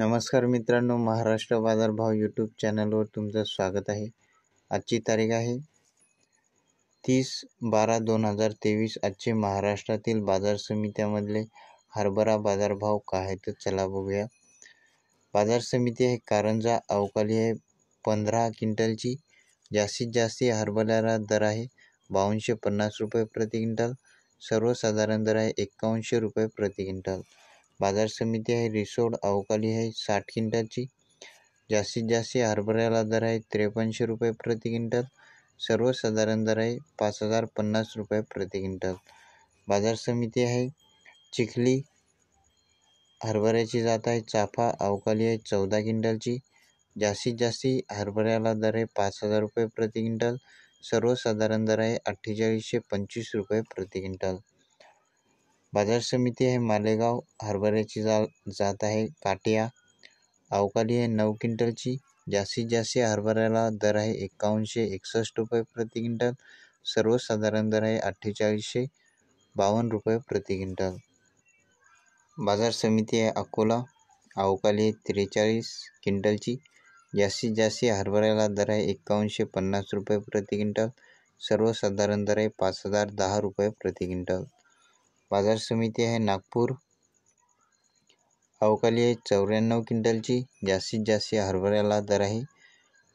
नमस्कार मित्रांनो, महाराष्ट्र बाजारभाव यूट्यूब चॅनलवर तुमचं स्वागत आहे. आजची तारीख आहे 30/12/2023. आजचे महाराष्ट्रातील बाजार समित्यामधले हरभरा बाजारभाव काय आहेत तर चला बघूया. बाजार समिती आहे कारंजा अवकाली आहे 15 क्विंटलची. जास्तीत जास्त हरभऱ्याला दर आहे 5250 रुपये प्रति क्विंटल. सर्वसाधारण दर आहे 5100 रुपये प्रति क्विंटल. बाजार समिती आहे रिसोड अवकाली आहे 60 क्विंटलची. जास्तीत जास्त हरभऱ्याला दर आहे 5300 रुपये प्रति क्विंटल. सर्वसाधारण दर आहे 5050 रुपये प्रति क्विंटल. बाजार समिती आहे चिखली हरभऱ्याची जात आहे चाफा अवकाली आहे 14 क्विंटलची. जास्तीत जास्त हरभऱ्याला दर आहे 5000 रुपये प्रति क्विंटल. सर्वसाधारण दर आहे 4825 रुपये प्रति क्विंटल. बाजार समिती आहे मालेगाव हरभऱ्याची जात आहे काटिया अवकाली आहे 9 क्विंटलची. जास्तीत जास्त हरभऱ्याला दर आहे 5161 रुपये प्रति क्विंटल. सर्वसाधारण दर आहे 4852 रुपये प्रति क्विंटल. बाजार समिती आहे अकोला अवकाली आहे 43 क्विंटलची. जास्तीत जास्त हरभऱ्याला दर आहे 5150 रुपये प्रति क्विंटल. सर्वसाधारण दर आहे 5010 रुपये प्रति क्विंटल. बाजार समिती आहे नागपूर अवकाली आहे 94 क्विंटलची. जास्तीत जास्त हरभऱ्याला दर आहे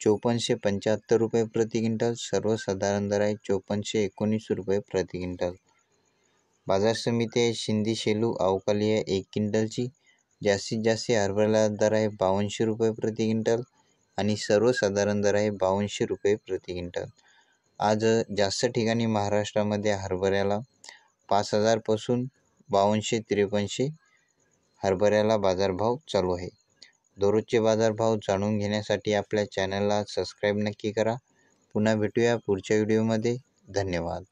5475 रुपये प्रति क्विंटल. सर्वसाधारण दर आहे 5419 रुपये प्रति क्विंटल. बाजार समिती आहे शिंदी शेलू अवकाली आहे 1 क्विंटलची. जास्तीत जास्त हरभऱ्याला दर आहे 5200 रुपये प्रति क्विंटल आणि सर्वसाधारण दर आहे 5200 रुपये प्रति क्विंटल. आज जास्त ठिकाणी महाराष्ट्रामध्ये हरभऱ्याला 5000 पासून 5200-5300 हरभऱ्याला बाजारभाव चालू आहे. दररोजचे बाजारभाव जाणून घेण्यासाठी आपल्या चॅनलला सबस्क्राईब नक्की करा. पुन्हा भेटूया पुढच्या व्हिडिओमध्ये. धन्यवाद.